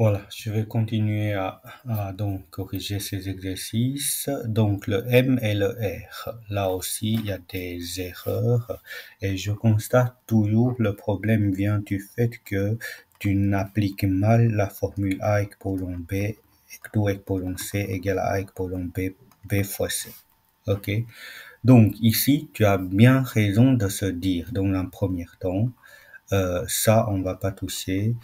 Voilà, je vais continuer à donc corriger ces exercices. Donc le M et le R, là aussi il y a des erreurs et je constate toujours le problème vient du fait que tu n'appliques mal la formule A équivalent B, tout équivalent C égale à A équivalent B, B fois C. Ok? Donc ici, tu as bien raison de se dire dans un premier temps, ça, on va pas toucher.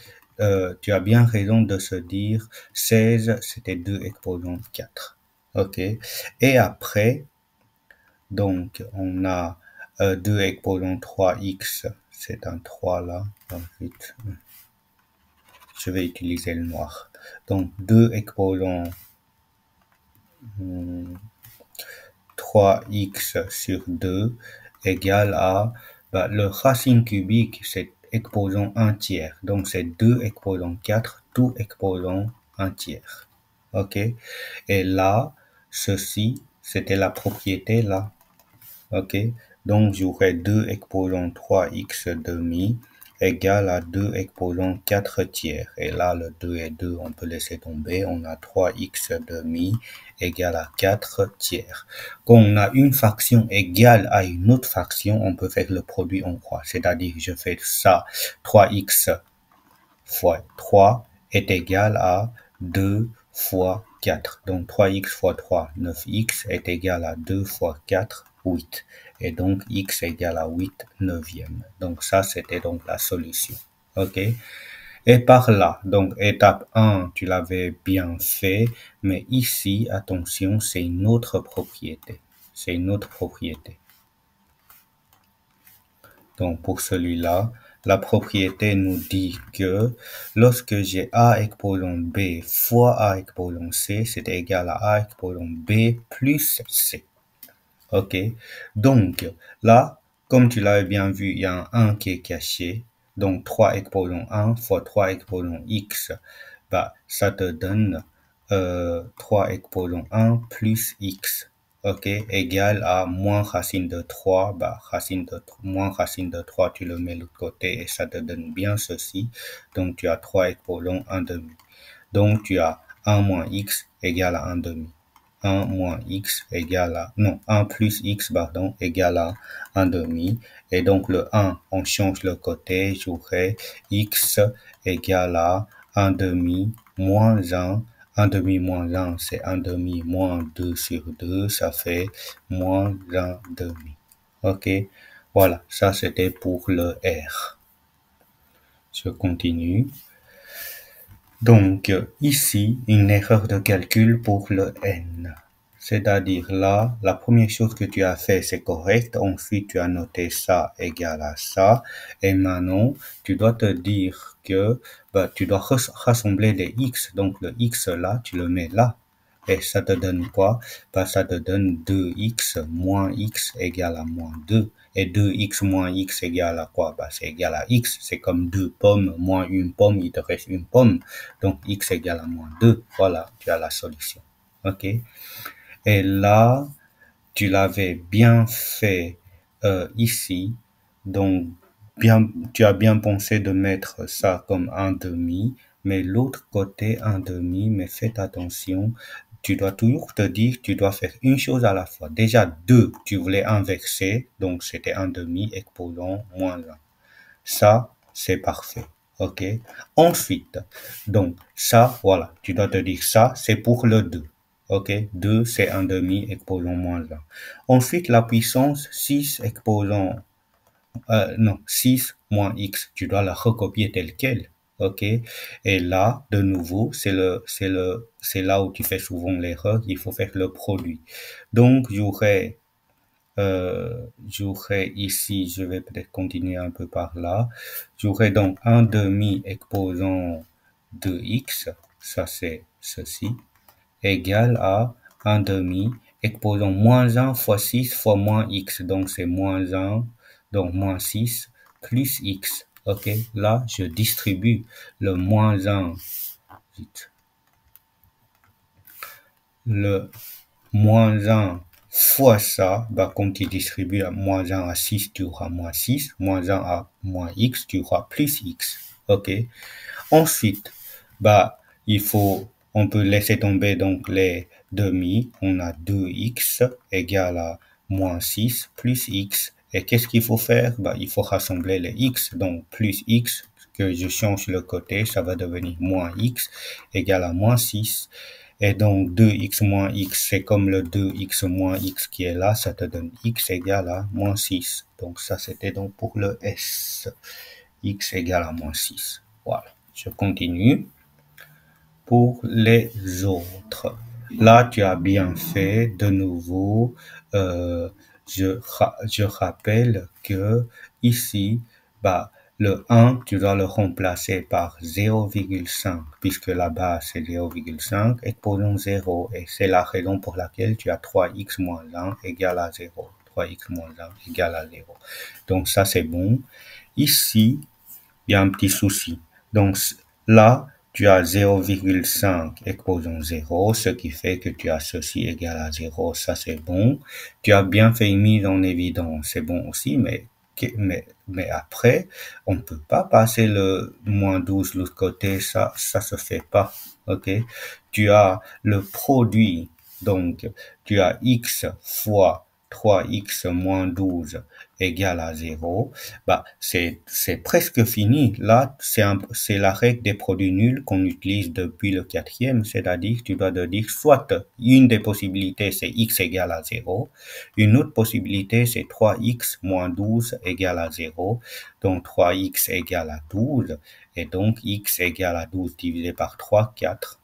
Tu as bien raison de se dire 16, c'était 2 exposants 4. OK. Et après, donc, on a 2 exposants 3x, c'est un 3 là. Ensuite, je vais utiliser le noir. Donc, 2 exposants 3x sur 2 égale à, le racine cubique, c'est exposant 1 tiers. Donc, c'est 2 exposant 4, tout exposant 1 tiers. OK? Et là, ceci, c'était la propriété là. OK? Donc, j'aurai 2 exposant 3x demi égale à 2 exposant 4 tiers. Et là, le 2 et 2, on peut laisser tomber. On a 3x demi égale à 4 tiers. Quand on a une fraction égale à une autre fraction, on peut faire le produit en croix. C'est-à-dire, je fais ça, 3x fois 3 est égal à 2 fois 4. Donc 3x fois 3, 9x est égal à 2 fois 4, 8. Et donc x égale à 8 neuvième. Donc ça, c'était donc la solution. OK? Et par là, donc étape 1, tu l'avais bien fait, mais ici, attention, c'est une autre propriété. C'est une autre propriété. Donc pour celui-là, la propriété nous dit que lorsque j'ai A exposant B fois A exposant C, c'est égal à A exposant B plus C. OK? Donc là, comme tu l'avais bien vu, il y a un 1 qui est caché. Donc 3 exposant 1 fois 3 exposant X, ça te donne 3 exposant 1 plus X. OK, égal à moins racine de 3, moins racine de 3, tu le mets de l'autre côté et ça te donne bien ceci. Donc, tu as 3 exposants 1 demi. Donc, tu as 1 moins x égale à 1 demi. 1 moins x égale à, non, 1 plus x, égale à 1 demi. Et donc, le 1, on change le côté, j'aurai x égale à 1 demi moins 1. 1 demi moins 1, c'est 1 demi moins 2 sur 2, ça fait moins 1 demi. OK? Voilà, ça c'était pour le R. Je continue. Donc, ici, une erreur de calcul pour le N. C'est-à-dire là, la première chose que tu as fait, c'est correct. Ensuite, tu as noté ça égal à ça. Et maintenant, tu dois te dire que tu dois rassembler les X. Donc, le X là, tu le mets là. Et ça te donne quoi? Ça te donne 2x moins x égale à moins 2. Et 2x moins x égale à quoi? C'est égal à x. C'est comme 2 pommes moins une pomme, il te reste une pomme. Donc, x égale à moins 2. Voilà, tu as la solution. OK? Et là, tu l'avais bien fait ici. Donc, tu as bien pensé de mettre ça comme un demi. Mais l'autre côté, un demi, mais faites attention. Tu dois toujours te dire, tu dois faire une chose à la fois. Déjà, 2, tu voulais inverser. Donc, c'était un demi exposant moins 1. Ça, c'est parfait. OK? Ensuite, donc, ça, voilà. Tu dois te dire ça, c'est pour le 2. OK? 2, c'est un demi exposant moins 1. Ensuite, la puissance 6 exposant, 6 moins x. Tu dois la recopier telle quelle. OK? Et là, de nouveau, c'est là où tu fais souvent l'erreur. Il faut faire le produit. Donc, j'aurai ici, je vais peut-être continuer un peu par là. J'aurai donc un demi exposant 2x, ça c'est ceci, égal à un demi exposant moins 1 fois 6 fois moins x, donc c'est moins 1, donc moins 6 plus x. OK, là je distribue le moins 1, le moins 1 fois ça, comme tu distribues à moins 1 à 6, tu auras moins 6, moins 1 à moins x, tu auras plus x. OK? Ensuite, on peut laisser tomber donc les demi. On a 2x égale à moins 6 plus x. Et qu'est-ce qu'il faut faire? Il faut rassembler les x. Donc, plus x, que je change le côté, ça va devenir moins x égale à moins 6. Et donc, 2x moins x, c'est comme le 2x moins x qui est là, ça te donne x égale à moins 6. Donc, ça, c'était donc pour le S. X égale à moins 6. Voilà. Je continue. Pour les autres. Là, tu as bien fait. De nouveau, je rappelle que ici, le 1, tu dois le remplacer par 0,5, puisque la base c'est 0,5, exposons 0, et c'est la raison pour laquelle tu as 3x moins 1 égale à 0. 3x moins 1 égale à 0. Donc ça, c'est bon. Ici, il y a un petit souci. Donc là, tu as 0,5 exposant 0, ce qui fait que tu as ceci égal à 0. Ça, c'est bon. Tu as bien fait une mise en évidence. C'est bon aussi, mais après, on ne peut pas passer le moins 12 de l'autre côté. Ça se fait pas. OK? Tu as le produit. Donc, tu as x fois 3x moins 12 égale à 0, c'est presque fini. Là, c'est la règle des produits nuls qu'on utilise depuis le 4e, c'est-à-dire tu dois te dire soit une des possibilités c'est x égale à 0, une autre possibilité c'est 3x moins 12 égale à 0, donc 3x égale à 12, et donc x égale à 12 divisé par 3, 4.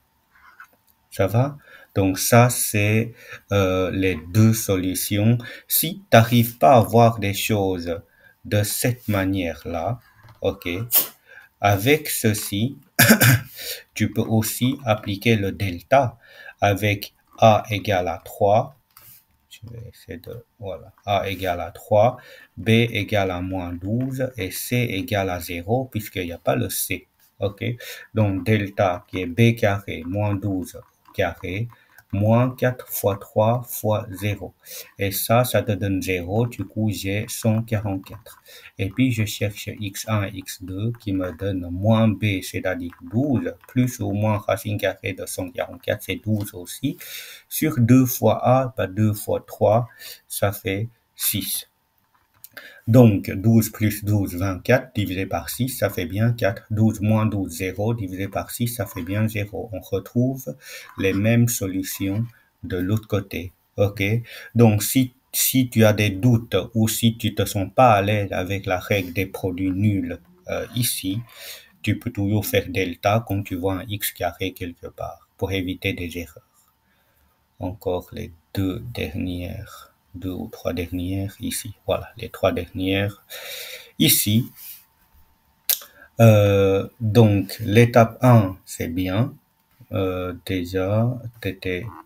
Ça va? Donc ça, c'est les deux solutions. Si tu n'arrives pas à voir des choses de cette manière-là, ok, avec ceci, tu peux aussi appliquer le delta avec a égale à 3. Je vais essayer de, voilà, a égale à 3, b égale à moins 12 et c égale à 0 puisqu'il n'y a pas le c. Ok, donc delta qui est b carré moins 12 carré moins 4 fois 3 fois 0. Et ça te donne 0, du coup j'ai 144. Et puis je cherche x1 et x2 qui me donne moins b, c'est-à-dire 12, plus ou moins racine carrée de 144, c'est 12 aussi. Sur 2 fois a, 2 fois 3, ça fait 6. Donc, 12 plus 12, 24, divisé par 6, ça fait bien 4. 12 moins 12, 0, divisé par 6, ça fait bien 0. On retrouve les mêmes solutions de l'autre côté. OK? Donc, si tu as des doutes ou si tu te sens pas à l'aise avec la règle des produits nuls ici, tu peux toujours faire delta quand tu vois un x carré quelque part pour éviter des erreurs. Encore les deux ou trois dernières ici. Voilà, les trois dernières ici. Donc, l'étape 1, c'est bien. Déjà,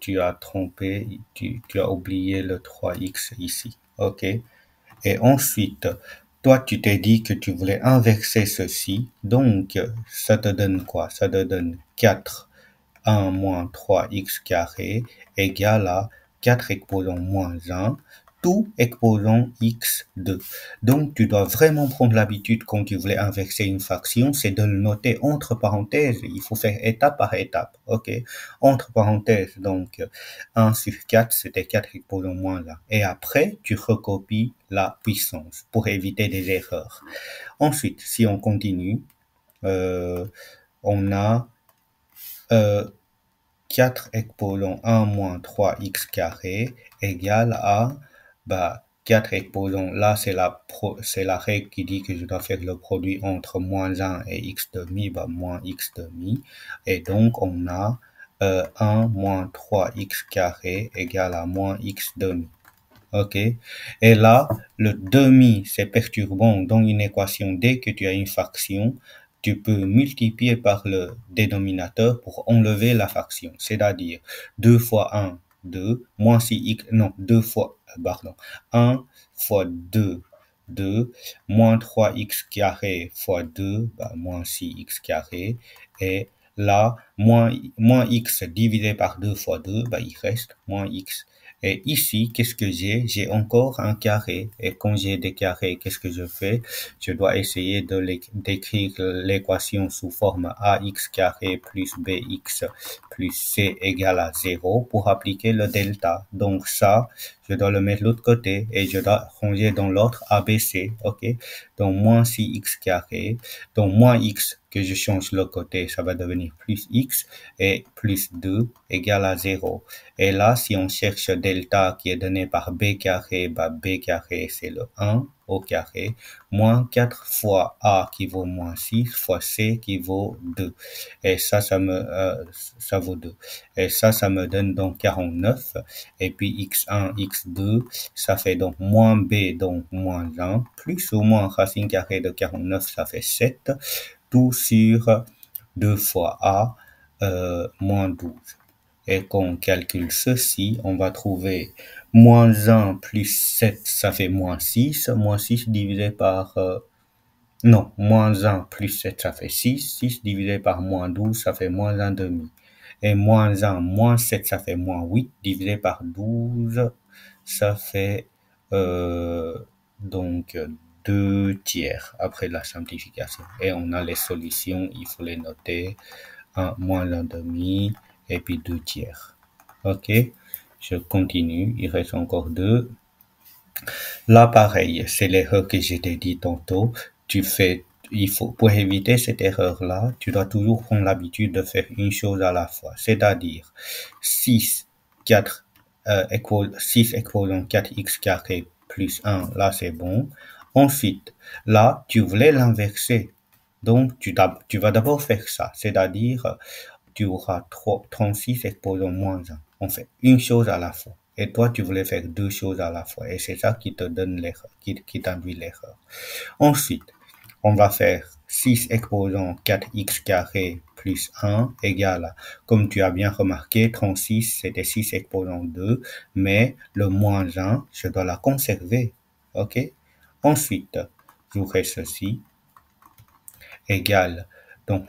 tu as trompé, tu as oublié le 3x ici. OK? Et ensuite, toi, tu t'es dit que tu voulais inverser ceci. Donc, ça te donne quoi? Ça te donne 4 1 moins 3x carré égale à 4 exposant moins 1, tout exposant x2. Donc, tu dois vraiment prendre l'habitude quand tu voulais inverser une fraction, c'est de le noter entre parenthèses. Il faut faire étape par étape. OK? Entre parenthèses, donc, 1 sur 4, c'était 4 exposant moins 1. Et après, tu recopies la puissance pour éviter des erreurs. Ensuite, si on continue, on a 4 exposant 1 moins 3x carré égale à 4 exposant, là c'est la règle qui dit que je dois faire le produit entre moins 1 et x demi, moins x demi, et donc on a 1 moins 3x carré égale à moins x demi. OK? Et là, le demi, c'est perturbant dans une équation. Dès que tu as une fraction, tu peux multiplier par le dénominateur pour enlever la fraction. C'est-à-dire 2 fois 1, 2, moins 6x, non, 2 fois, 1 fois 2, 2, moins 3x carré fois 2, moins 6x carré. Et là, moins x divisé par 2 fois 2, il reste moins x. Et ici, qu'est-ce que j'ai? J'ai encore un carré. Et quand j'ai des carrés, qu'est-ce que je fais? Je dois essayer d'écrire l'équation sous forme ax carré plus bx plus c égale à 0 pour appliquer le delta. Donc ça, je dois le mettre de l'autre côté et je dois ranger dans l'autre ABC, ok? Donc moins 6x carré, donc moins x que je change le côté, ça va devenir plus x et plus 2 égale à 0. Et là, si on cherche delta qui est donné par b carré, bah b carré c'est le 1 au carré, moins 4 fois a qui vaut moins 6 fois c qui vaut 2. Et ça vaut 2. Et ça me donne donc 49. Et puis x1, x2, ça fait donc moins b, donc moins 1, plus ou moins racine carrée de 49, ça fait 7, tout sur 2 fois a, moins 12. Et quand on calcule ceci, on va trouver moins 1 plus 7, ça fait moins 6. Moins 6 divisé par... non, moins 1 plus 7, ça fait 6. 6 divisé par moins 12, ça fait moins 1 demi. Et moins 1, moins 7, ça fait moins 8. Divisé par 12, ça fait donc 2 tiers après la simplification. Et on a les solutions, il faut les noter. 1, moins 1 demi, et puis 2 tiers. Ok, je continue, il reste encore 2. Là, pareil, c'est l'erreur que j'ai dit tantôt. Pour éviter cette erreur-là, tu dois toujours prendre l'habitude de faire une chose à la fois. C'est-à-dire, 6, 4, 6 exposant 4x carré plus 1, là, c'est bon. Ensuite, là, tu voulais l'inverser. Donc, tu vas d'abord faire ça. C'est-à-dire, tu auras 36 exposant moins 1. On fait une chose à la fois. Et toi, tu voulais faire deux choses à la fois. Et c'est ça qui te donne l'erreur, qui t'induit l'erreur. Ensuite, on va faire 6 exposant 4x carré plus 1 égale à, comme tu as bien remarqué, 36, c'était 6 exposant 2, mais le moins 1, je dois la conserver. OK? Ensuite, j'aurai ceci égale, donc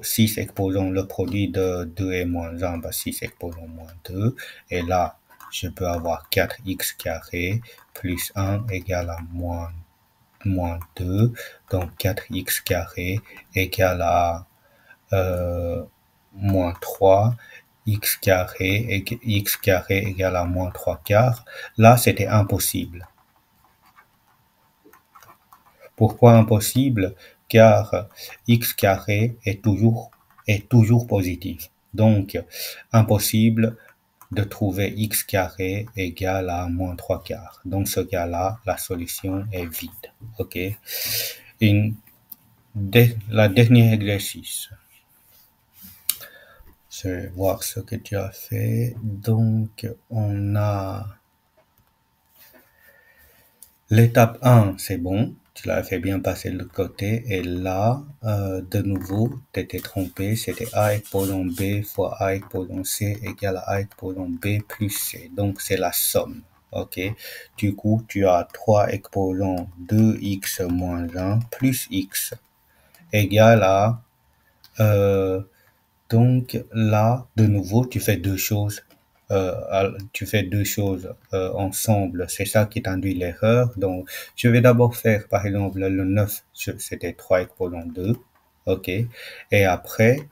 6 exposant le produit de 2 et moins 1, bah 6 exposant moins 2, et là, je peux avoir 4x carré plus 1 égale à moins 2, donc 4x carré égale à moins 3, x carré égale à moins 3 quarts. Là, c'était impossible. Pourquoi impossible? Car x carré est toujours positif. Donc, impossible de trouver x carré égale à moins 3 quarts. Dans ce cas-là, la solution est vide. OK? La dernière exercice. Je vais voir ce que tu as fait. Donc, on a l'étape 1, c'est bon. Tu l'as fait bien passer de l'autre côté. Et là, de nouveau, tu étais trompé. C'était A exposant B fois A exposant C égale à A exposant B plus C. Donc, c'est la somme. OK? Du coup, tu as 3 exposant 2x moins 1 plus x égale à... donc là, de nouveau, tu fais deux choses. Ensemble. C'est ça qui t'induit l'erreur. Donc, je vais d'abord faire, par exemple, le 9, c'était 3 exposant 2. OK. Et après,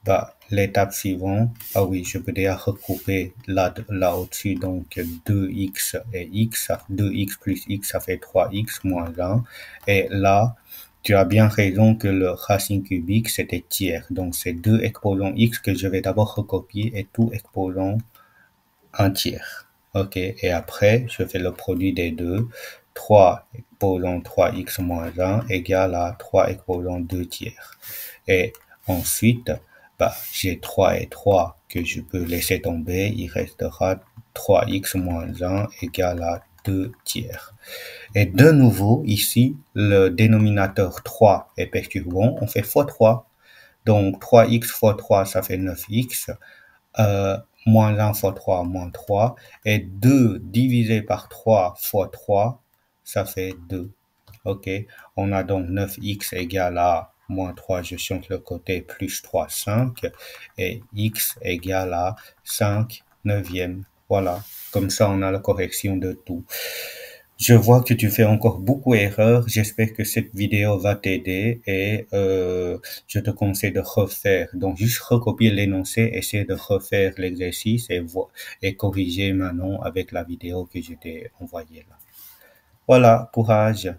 bah, l'étape suivante, ah oui, je peux déjà recouper là au-dessus, donc 2x et x, 2x plus x, ça fait 3x moins 1. Et là, tu as bien raison que le racine cubique, c'était tiers. Donc, c'est 2 exposant x que je vais d'abord recopier et tout exposant un tiers. OK. Et après, je fais le produit des deux. 3 exposant 3x moins 1 égale à 3 exposant 2 tiers. Et ensuite, bah, j'ai 3 et 3 que je peux laisser tomber. Il restera 3x moins 1 égale à 2 tiers. Et de nouveau, ici, le dénominateur 3 est perturbant. On fait fois 3. Donc, 3x fois 3, ça fait 9x. Moins 1 fois 3, moins 3. Et 2 divisé par 3 fois 3, ça fait 2. OK. On a donc 9x égale à moins 3, je change le côté, plus 3, 5. Et x égale à 5 neuvième. Voilà, comme ça on a la correction de tout. Je vois que tu fais encore beaucoup d'erreurs. J'espère que cette vidéo va t'aider et je te conseille de refaire. Donc juste recopier l'énoncé, essayer de refaire l'exercice et corriger maintenant avec la vidéo que je t'ai envoyée là. Voilà, courage.